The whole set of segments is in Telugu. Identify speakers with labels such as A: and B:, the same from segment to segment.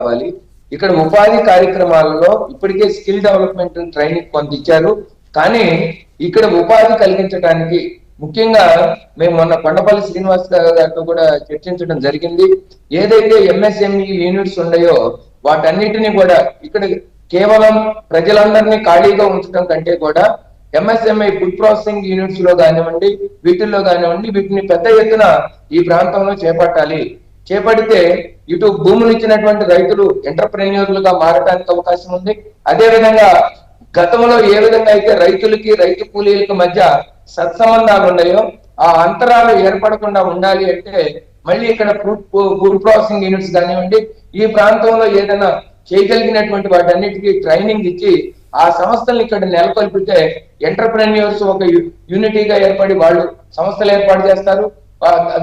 A: కావాలి. ఇక్కడ ఉపాధి కార్యక్రమాలలో ఇప్పటికే స్కిల్ డెవలప్మెంట్ ట్రైనింగ్ కొంత ఇచ్చారు. కానీ ఇక్కడ ఉపాధి కలిగించడానికి ముఖ్యంగా మేము మొన్న కొండపల్లి శ్రీనివాస్ గారితో కూడా చర్చించడం జరిగింది. ఏదైతే ఎంఎస్ఎంఈ యూనిట్స్ ఉన్నాయో వాటన్నిటిని కూడా ఇక్కడ కేవలం ప్రజలందరినీ ఖాళీగా ఉంచడం కంటే కూడా ఎంఎస్ఎంఐ ఫుడ్ ప్రాసెసింగ్ యూనిట్స్ లో కానివ్వండి, వీటిల్లో కానివ్వండి, వీటిని పెద్ద ఎత్తున ఈ ప్రాంతంలో చేపట్టాలి. చేపడితే ఇటు భూములు ఇచ్చినటువంటి రైతులు ఎంటర్ప్రెన్యూర్లుగా మారడానికి అవకాశం ఉంది. అదే విధంగా గతంలో ఏ విధంగా అయితే రైతులకి రైతు కూలీలకి మధ్య సత్సంబంధాలు ఉన్నాయో ఆ అంతరాలు ఏర్పడకుండా ఉండాలి అంటే మళ్ళీ ఇక్కడ ఫుడ్ ప్రాసెసింగ్ యూనిట్స్ కానివ్వండి, ఈ ప్రాంతంలో ఏదైనా చేయగలిగినటువంటి వాటన్నిటికీ ట్రైనింగ్ ఇచ్చి ఆ సంస్థలను ఇక్కడ నెలకొల్పితే ఎంటర్ప్రెన్యూర్స్ ఒక యూనిటీగా ఏర్పడి వాళ్ళు సంస్థలు ఏర్పాటు చేస్తారు.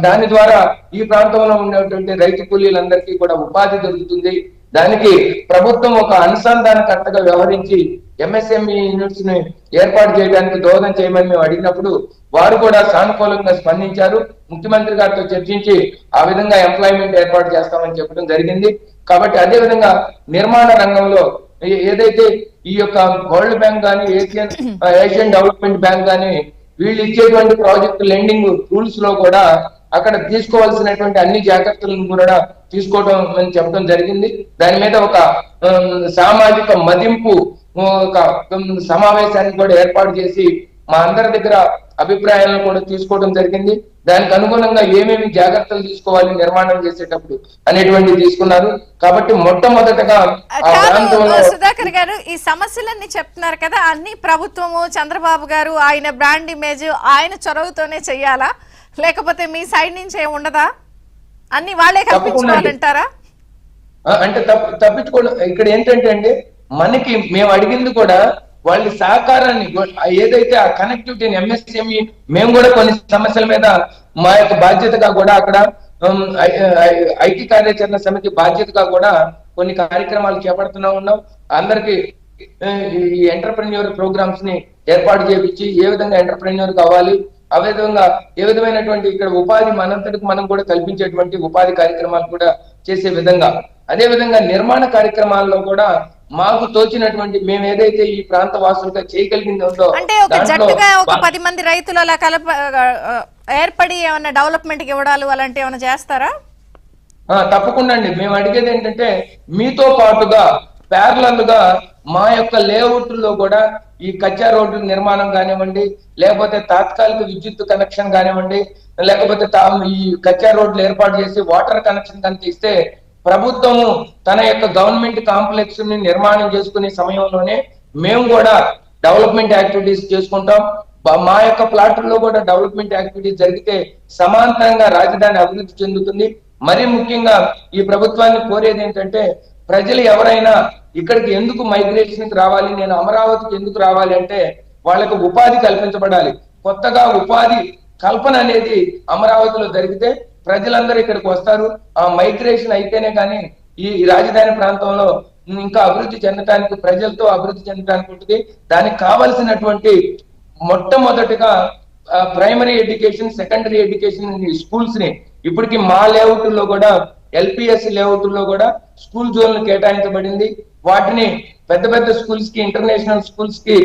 A: దాని ద్వారా ఈ ప్రాంతంలో ఉన్నటువంటి రైతు కూలీలందరికీ కూడా ఉపాధి దొరుకుతుంది. దానికి ప్రభుత్వం ఒక అనుసంధానకర్తగా వ్యవహరించి ఎంఎస్ఎంఈ యూనిట్స్ ని ఏర్పాటు చేయడానికి దోహదం చేయమని మేము అడిగినప్పుడు వారు కూడా సానుకూలంగా స్పందించారు. ముఖ్యమంత్రి గారితో చర్చించి ఆ విధంగా ఎంప్లాయ్మెంట్ ఏర్పాటు చేస్తామని చెప్పడం జరిగింది. కాబట్టి అదే విధంగా నిర్మాణ రంగంలో ఏదైతే ఈ యొక్క వరల్డ్ బ్యాంక్ కానీ ఏషియన్ డెవలప్మెంట్ బ్యాంక్ కానీ వీళ్ళు ఇచ్చేటువంటి ప్రాజెక్ట్ లెండింగ్ రూల్స్ లో కూడా అక్కడ తీసుకోవాల్సినటువంటి అన్ని జాగ్రత్తలను కూడా తీసుకోవడం అని చెప్పడం జరిగింది. దాని మీద ఒక సామాజిక మదింపు ఒక సమావేశాన్ని కూడా ఏర్పాటు చేసి మా అందరి దగ్గర అభిప్రాయాలను కూడా తీసుకోవడం జరిగింది. దానికి అనుగుణంగా ఏమేమి జాగ్రత్తలు తీసుకోవాలి నిర్మాణం చేసేటప్పుడు అనేటువంటి తీసుకున్నారు. కాబట్టి మొట్టమొదటగా
B: సుధాకర్ గారు ఈ సమస్యలన్నీ చెప్తున్నారు కదా, అన్ని ప్రభుత్వము చంద్రబాబు గారు ఆయన బ్రాండ్ ఇమేజ్ ఆయన చొరవతోనే చెయ్యాలా, లేకపోతే మీ సైడ్ నుంచి ఏమి ఉండదా? అన్ని వాళ్ళే కల్పించుకోవాలంటారా?
A: అంటే తప్పించుకోవడం ఇక్కడ ఏంటంటే అండి, మనకి మేము అడిగింది కూడా వాళ్ళ సహకారాన్ని ఏదైతే ఆ కనెక్టివిటీని ఎంఎస్ఎంఈ మేము కూడా కొన్ని సమస్యల మీద మా యొక్క బాధ్యతగా కూడా అక్కడ ఐటీ కార్యాచరణ సమితి బాధ్యతగా కూడా కొన్ని కార్యక్రమాలు చేపడుతూనే ఉన్నాం. అందరికి ఈ ఎంటర్ప్రెన్యూర్ ప్రోగ్రామ్స్ ని ఏర్పాటు చేయించి ఏ విధంగా ఎంటర్ప్రెన్యూర్ కావాలి, ఆ విధంగా ఏ విధమైనటువంటి ఇక్కడ ఉపాధి మనంతటికి మనం కూడా కల్పించేటువంటి ఉపాధి కార్యక్రమాలు కూడా చేసే విధంగా, అదే విధంగా నిర్మాణ కార్యక్రమాల్లో కూడా మాకు తోచినటువంటి మేము ఏదైతే ఈ ప్రాంత వాసులుగా చేయగలిగిందో
B: అంటే ఒక జట్టుగా ఒక 10 మంది రైతులు అలా ఏర్పడి ఏమన్నా డెవలప్మెంట్ కి ఇవ్వడాలు అలాంటి ఏమైనా చేస్తారా?
A: తప్పకుండా అండి. మేము అడిగేది ఏంటంటే మీతో పాటుగా ప్యారలల్ గా మా యొక్క లేఅవుట్ లో కూడా ఈ కచ్చా రోడ్డు నిర్మాణం కానివ్వండి, లేకపోతే తాత్కాలిక విద్యుత్ కనెక్షన్ కానివ్వండి, లేకపోతే ఈ కచ్చా రోడ్లు ఏర్పాటు చేసి వాటర్ కనెక్షన్ కనుక ఇస్తే ప్రభుత్వము తన యొక్క గవర్నమెంట్ కాంప్లెక్స్ ని నిర్మాణం చేసుకునే సమయంలోనే మేము కూడా డెవలప్మెంట్ యాక్టివిటీస్ చేసుకుంటాం. మా యొక్క ప్లాట్లలో కూడా డెవలప్మెంట్ యాక్టివిటీస్ జరిగితే సమాంతరంగా రాజధాని అభివృద్ధి చెందుతుంది. మరి ముఖ్యంగా ఈ ప్రభుత్వాన్ని కోరేది ఏంటంటే ప్రజలు ఎవరైనా ఇక్కడికి ఎందుకు మైగ్రేషన్ కి రావాలి, నేను అమరావతికి ఎందుకు రావాలి అంటే వాళ్ళకు ఉపాధి కల్పించబడాలి. కొత్తగా ఉపాధి కల్పన అనేది అమరావతిలో జరిగితే ప్రజలందరూ ఇక్కడికి వస్తారు. ఆ మైగ్రేషన్ అయితేనే కానీ ఈ రాజధాని ప్రాంతంలో ఇంకా అభివృద్ధి చెందడానికి, ప్రజలతో అభివృద్ధి చెందడానికి ఉంటుంది. దానికి కావలసినటువంటి మొట్టమొదటిగా primary education, secondary education schools ని ఇప్పటికి మా లేఅవుట్ లో కూడా ఎల్పిఎస్ లేఅవుట్ లో కూడా స్కూల్ జోన్లు కేటాయించబడింది. వాటిని పెద్ద పెద్ద స్కూల్స్ కి, ఇంటర్నేషనల్ స్కూల్స్ కి